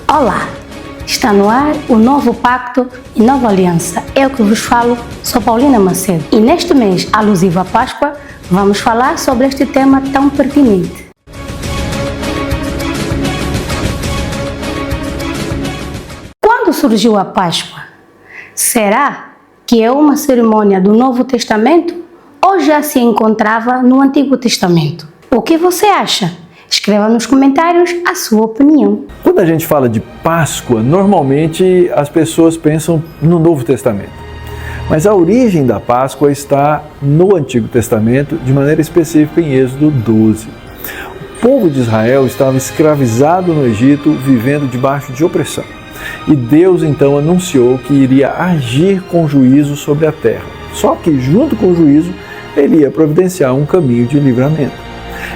Olá, está no ar o novo pacto e nova aliança. Eu que vos falo, sou Paulina Macedo. E neste mês alusivo à Páscoa, vamos falar sobre este tema tão pertinente. Quando surgiu a Páscoa? Será que é uma cerimônia do Novo Testamento ou já se encontrava no Antigo Testamento? O que você acha? Escreva nos comentários a sua opinião. Quando a gente fala de Páscoa, normalmente as pessoas pensam no Novo Testamento. Mas a origem da Páscoa está no Antigo Testamento, de maneira específica em Êxodo 12. O povo de Israel estava escravizado no Egito, vivendo debaixo de opressão. E Deus então anunciou que iria agir com juízo sobre a terra. Só que junto com o juízo, ele ia providenciar um caminho de livramento.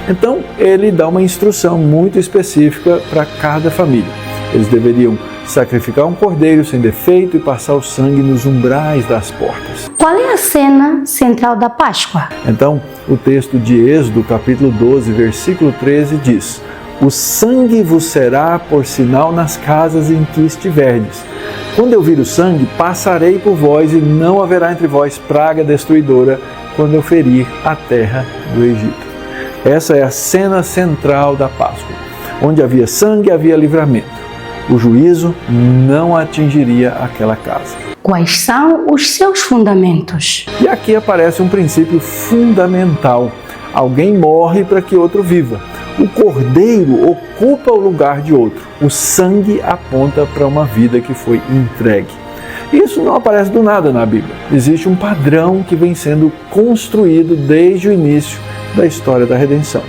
Então, ele dá uma instrução muito específica para cada família. Eles deveriam sacrificar um cordeiro sem defeito e passar o sangue nos umbrais das portas. Qual é a cena central da Páscoa? Então, o texto de Êxodo, capítulo 12, versículo 13, diz: "O sangue vos será por sinal nas casas em que estiverdes. Quando eu vir o sangue, passarei por vós e não haverá entre vós praga destruidora quando eu ferir a terra do Egito." Essa é a cena central da Páscoa. Onde havia sangue, havia livramento. O juízo não atingiria aquela casa. Quais são os seus fundamentos? E aqui aparece um princípio fundamental. Alguém morre para que outro viva. O cordeiro ocupa o lugar de outro. O sangue aponta para uma vida que foi entregue. Isso não aparece do nada na Bíblia. Existe um padrão que vem sendo construído desde o início da história da redenção.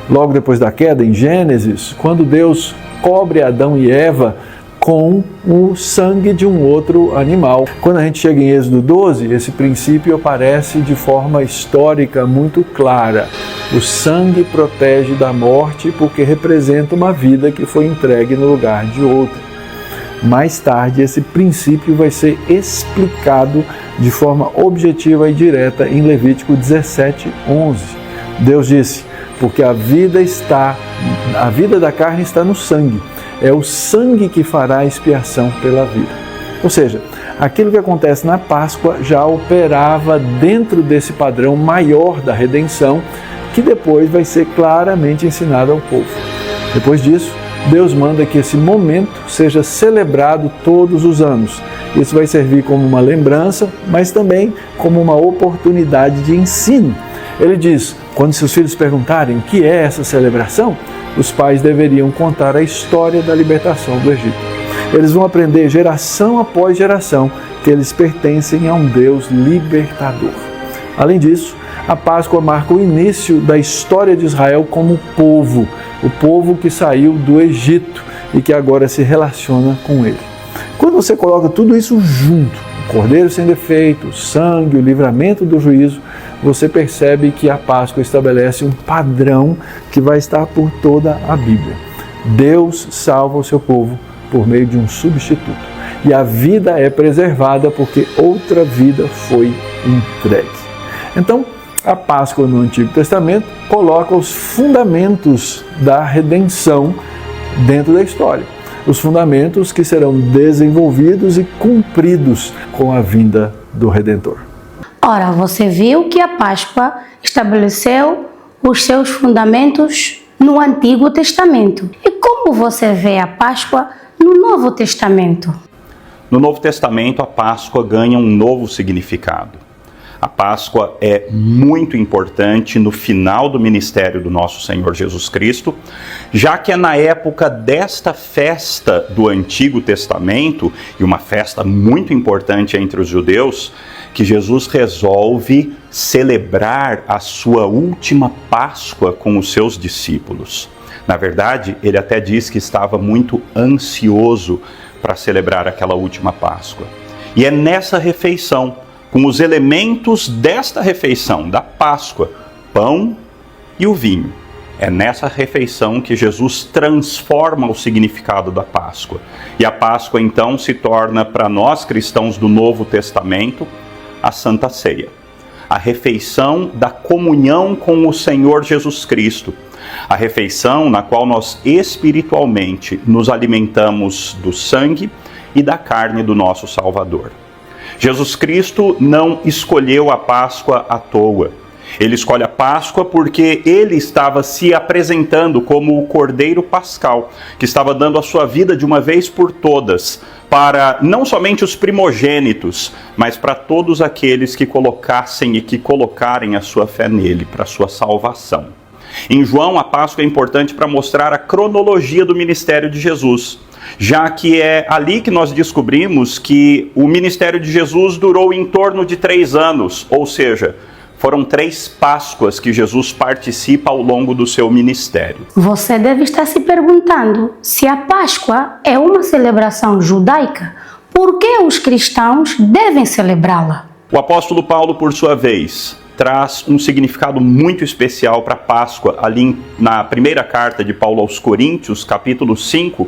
Logo depois da queda, em Gênesis, quando Deus cobre Adão e Eva com o sangue de um outro animal. Quando a gente chega em Êxodo 12, esse princípio aparece de forma histórica muito clara. O sangue protege da morte porque representa uma vida que foi entregue no lugar de outra. Mais tarde, esse princípio vai ser explicado de forma objetiva e direta em Levítico 17:11. Deus disse: porque a vida da carne está no sangue. É o sangue que fará a expiação pela vida. Ou seja, aquilo que acontece na Páscoa já operava dentro desse padrão maior da redenção, que depois vai ser claramente ensinado ao povo. Depois disso, Deus manda que esse momento seja celebrado todos os anos. Isso vai servir como uma lembrança, mas também como uma oportunidade de ensino. Ele diz: quando seus filhos perguntarem o que é essa celebração, os pais deveriam contar a história da libertação do Egito. Eles vão aprender geração após geração que eles pertencem a um Deus libertador. Além disso, a Páscoa marca o início da história de Israel como povo, o povo que saiu do Egito e que agora se relaciona com ele. Quando você coloca tudo isso junto, o cordeiro sem defeito, o sangue, o livramento do juízo, você percebe que a Páscoa estabelece um padrão que vai estar por toda a Bíblia. Deus salva o seu povo por meio de um substituto. E a vida é preservada porque outra vida foi entregue. Então, a Páscoa no Antigo Testamento coloca os fundamentos da redenção dentro da história. Os fundamentos que serão desenvolvidos e cumpridos com a vinda do Redentor. Ora, você viu que a Páscoa estabeleceu os seus fundamentos no Antigo Testamento. E como você vê a Páscoa no Novo Testamento? No Novo Testamento, a Páscoa ganha um novo significado. A Páscoa é muito importante no final do ministério do nosso Senhor Jesus Cristo, já que é na época desta festa do Antigo Testamento, e uma festa muito importante entre os judeus, que Jesus resolve celebrar a sua última Páscoa com os seus discípulos. Na verdade, ele até diz que estava muito ansioso para celebrar aquela última Páscoa. E é nessa refeição, com os elementos desta refeição, da Páscoa, pão e o vinho. É nessa refeição que Jesus transforma o significado da Páscoa. E a Páscoa, então, se torna, para nós cristãos do Novo Testamento, a Santa Ceia. A refeição da comunhão com o Senhor Jesus Cristo, A refeição na qual nós espiritualmente nos alimentamos do sangue e da carne do nosso Salvador. Jesus Cristo não escolheu a Páscoa à toa. Ele escolhe a Páscoa porque ele estava se apresentando como o Cordeiro Pascal, que estava dando a sua vida de uma vez por todas, para não somente os primogênitos, mas para todos aqueles que colocassem e que colocarem a sua fé nele, para a sua salvação. Em João, a Páscoa é importante para mostrar a cronologia do ministério de Jesus, já que é ali que nós descobrimos que o ministério de Jesus durou em torno de 3 anos, ou seja, foram 3 Páscoas que Jesus participa ao longo do seu ministério. Você deve estar se perguntando se a Páscoa é uma celebração judaica, por que os cristãos devem celebrá-la? O apóstolo Paulo, por sua vez, traz um significado muito especial para a Páscoa. Ali na primeira carta de Paulo aos Coríntios, capítulo 5,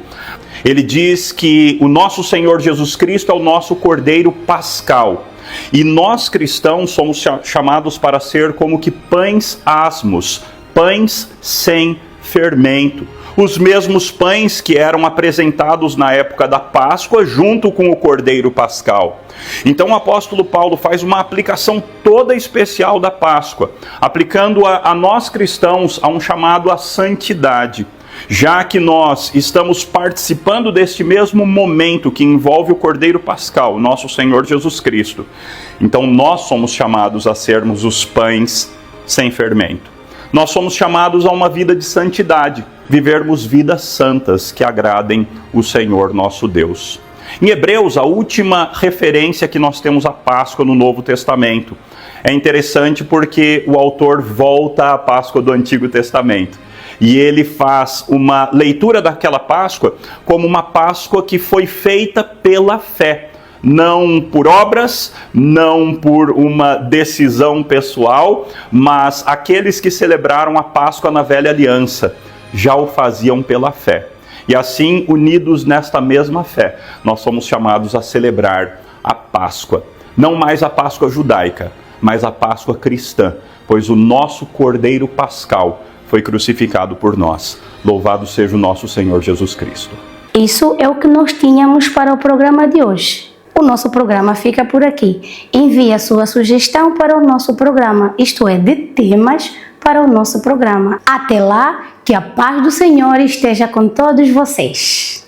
ele diz que o nosso Senhor Jesus Cristo é o nosso Cordeiro Pascal. E nós cristãos somos chamados para ser como que pães asmos, pães sem fermento. Os mesmos pães que eram apresentados na época da Páscoa junto com o Cordeiro Pascal. Então o apóstolo Paulo faz uma aplicação toda especial da Páscoa, aplicando a nós cristãos a um chamado à santidade. Já que nós estamos participando deste mesmo momento que envolve o Cordeiro Pascal, nosso Senhor Jesus Cristo, então nós somos chamados a sermos os pães sem fermento. Nós somos chamados a uma vida de santidade, vivermos vidas santas que agradem o Senhor nosso Deus. Em Hebreus, a última referência que nós temos à Páscoa no Novo Testamento. É interessante porque o autor volta à Páscoa do Antigo Testamento. E ele faz uma leitura daquela Páscoa como uma Páscoa que foi feita pela fé. Não por obras, não por uma decisão pessoal, mas aqueles que celebraram a Páscoa na Velha Aliança já o faziam pela fé. E assim, unidos nesta mesma fé, nós somos chamados a celebrar a Páscoa. Não mais a Páscoa judaica, mas a Páscoa cristã, pois o nosso Cordeiro Pascal foi crucificado por nós. Louvado seja o nosso Senhor Jesus Cristo. Isso é o que nós tínhamos para o programa de hoje. O nosso programa fica por aqui. Envie a sua sugestão para o nosso programa, isto é, de temas para o nosso programa. Até lá, que a paz do Senhor esteja com todos vocês.